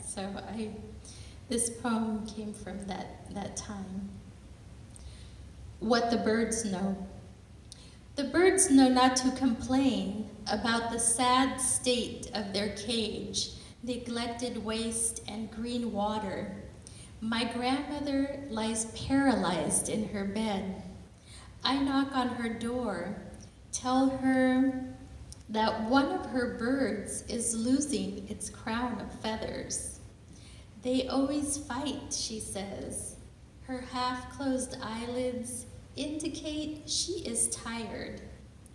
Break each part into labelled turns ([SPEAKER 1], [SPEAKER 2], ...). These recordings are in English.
[SPEAKER 1] So this poem came from that time. What the birds know. The birds know not to complain about the sad state of their cage, neglected waste and green water. My grandmother lies paralyzed in her bed. I knock on her door, tell her that one of her birds is losing its crown of feathers. They always fight, she says. Her half-closed eyelids indicate she is tired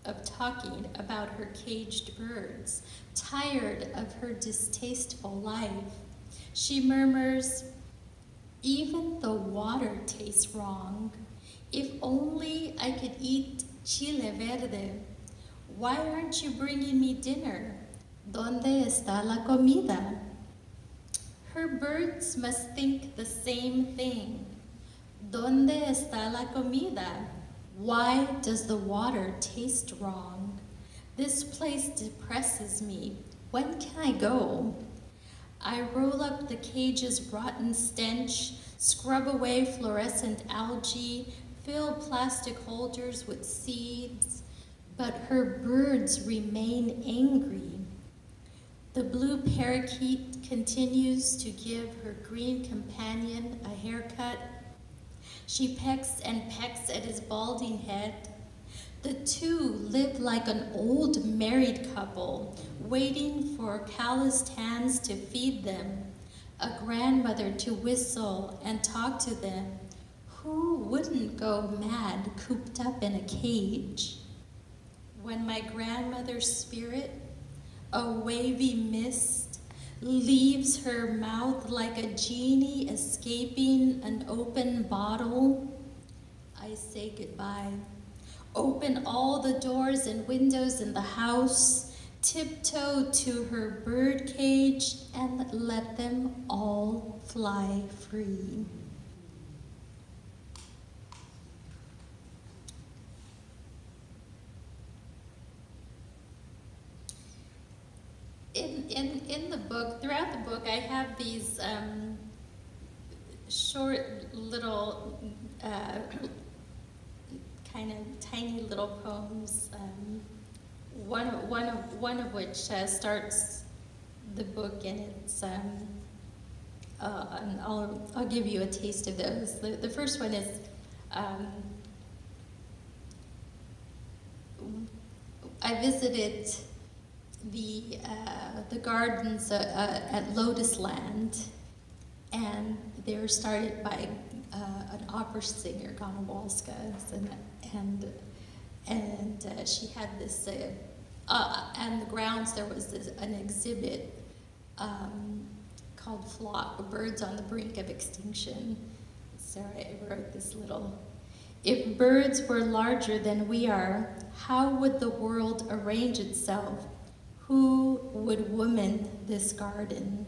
[SPEAKER 1] of talking about her caged birds, tired of her distasteful life. She murmurs, even the water tastes wrong. If only I could eat chile verde. Why aren't you bringing me dinner? ¿Dónde está la comida? Her birds must think the same thing. ¿Dónde está la comida? Why does the water taste wrong? This place depresses me. When can I go? I roll up the cage's rotten stench, scrub away fluorescent algae, fill plastic holders with seeds, but her birds remain angry. The blue parakeet continues to give her green companion a haircut. She pecks and pecks at his balding head. The two live like an old married couple, waiting for calloused hands to feed them, a grandmother to whistle and talk to them. Who wouldn't go mad cooped up in a cage? When my grandmother's spirit, a wavy mist, leaves her mouth like a genie escaping an open bottle, I say goodbye. Open all the doors and windows in the house, tiptoe to her bird cage, and let them all fly free. In the book, throughout the book, I have these short little, kind of tiny little poems. One of which starts the book, and it's and I'll give you a taste of those. The first one is. I visited the gardens at Lotus Land, and they were started by an opera singer, Ganowalska, and she had this, and the grounds there was an exhibit called Flock, Birds on the Brink of Extinction. So I wrote this little, if birds were larger than we are, how would the world arrange itself? Who would woman this garden?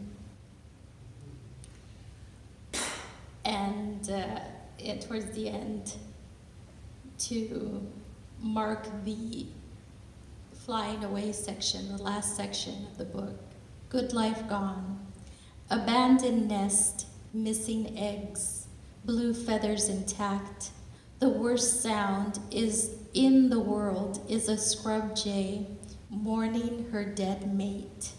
[SPEAKER 1] And towards the end, to mark the flying away section, the last section of the book, good life gone, abandoned nest, missing eggs, blue feathers intact. The worst sound is in the world is a scrub jay mourning her dead mate.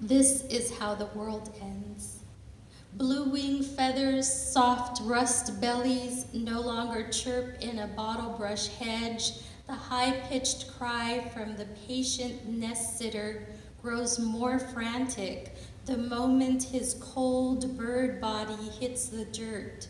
[SPEAKER 1] This is how the world ends. Blue-wing feathers, soft rust bellies no longer chirp in a bottle brush hedge. The high-pitched cry from the patient nest sitter grows more frantic the moment his cold bird body hits the dirt.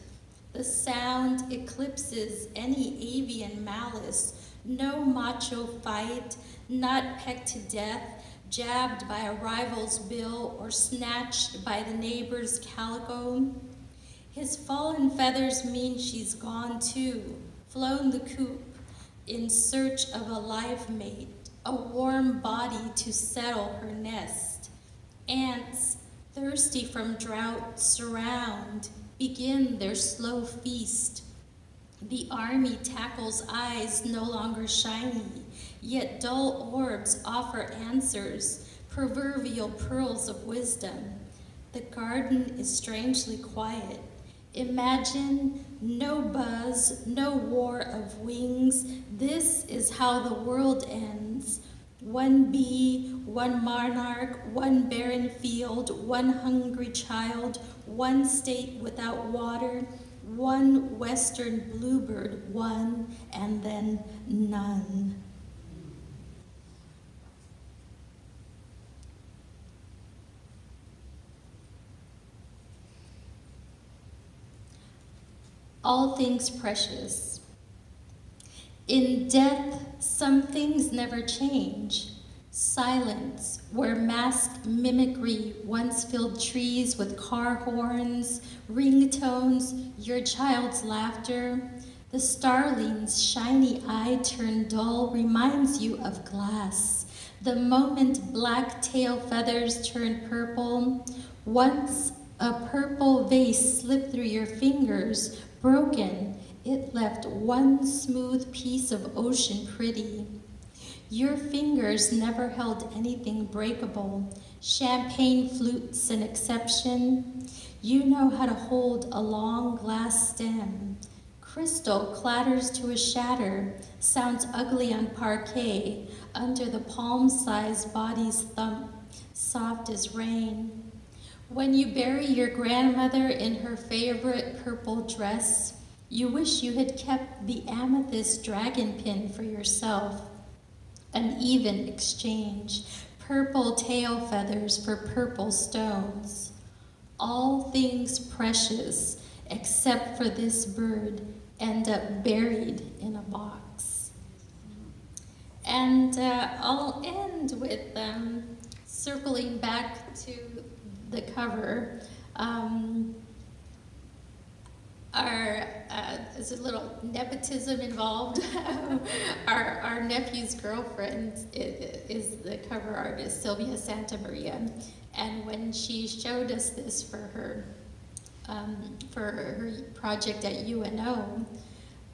[SPEAKER 1] The sound eclipses any avian malice, no macho fight, not pecked to death, jabbed by a rival's bill or snatched by the neighbor's calico. His fallen feathers mean she's gone too, flown the coop in search of a live mate, a warm body to settle her nest. Ants, thirsty from drought, surround, begin their slow feast. The army tackle's eyes no longer shiny. yet dull orbs offer answers, proverbial pearls of wisdom. The garden is strangely quiet. Imagine no buzz, no war of wings. This is how the world ends. One bee, one monarch, one barren field, one hungry child, one state without water, one western bluebird, one, and then none. All things precious. In death, some things never change. Silence, where masked mimicry once filled trees with car horns, ringtones, your child's laughter. The starling's shiny eye turned dull reminds you of glass. The moment black tail feathers turned purple, once a purple vase slipped through your fingers, broken, it left one smooth piece of ocean pretty. Your fingers never held anything breakable. Champagne flutes an exception. You know how to hold a long glass stem. Crystal clatters to a shatter, sounds ugly on parquet, under the palm-sized body's thump, soft as rain. When you bury your grandmother in her favorite purple dress, you wish you had kept the amethyst dragon pin for yourself. An even exchange, purple tail feathers for purple stones. All things precious, except for this bird, end up buried in a box. And I'll end with circling back to the cover. There's a little nepotism involved. Our nephew's girlfriend is the cover artist, Sylvia Santamaria, and when she showed us this for her project at UNO,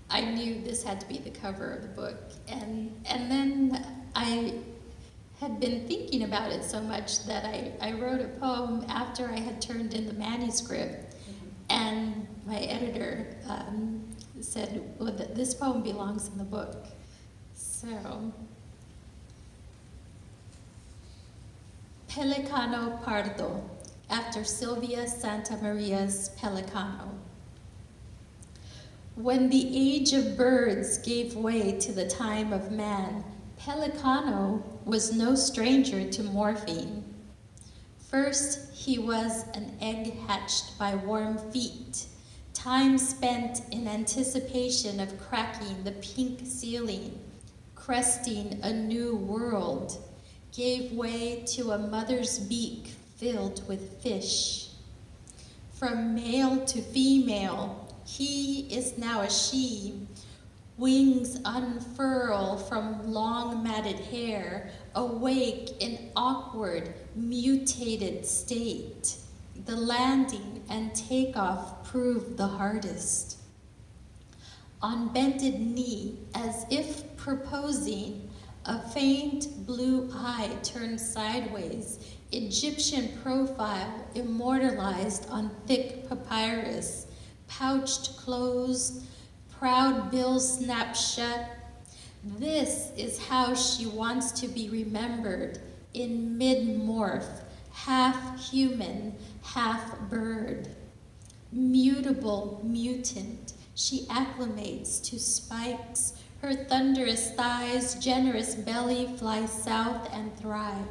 [SPEAKER 1] I knew this had to be the cover of the book. And then I had been thinking about it so much that I wrote a poem after I had turned in the manuscript. And my editor said, well, this poem belongs in the book. So, Pelicano Pardo, after Sylvia Santamaria's Pelicano. When the age of birds gave way to the time of man, Pelicano was no stranger to morphine. First, he was an egg hatched by warm feet, time spent in anticipation of cracking the pink ceiling, cresting a new world, gave way to a mother's beak filled with fish. From male to female, he is now a she. Wings unfurl from long matted hair, awake in awkward, mutated state. The landing and takeoff proved the hardest. On bended knee, as if proposing, a faint blue eye turned sideways, Egyptian profile immortalized on thick papyrus, pouched closed, proud bill snapped shut. This is how she wants to be remembered, in mid-morph, half human, half bird. Mutable mutant, she acclimates to spikes. Her thunderous thighs, generous belly fly south and thrive.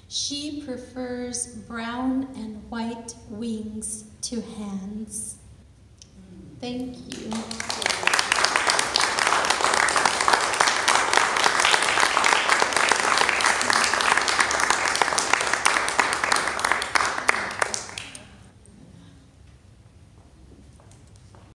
[SPEAKER 1] She prefers brown and white wings to hands. Thank you.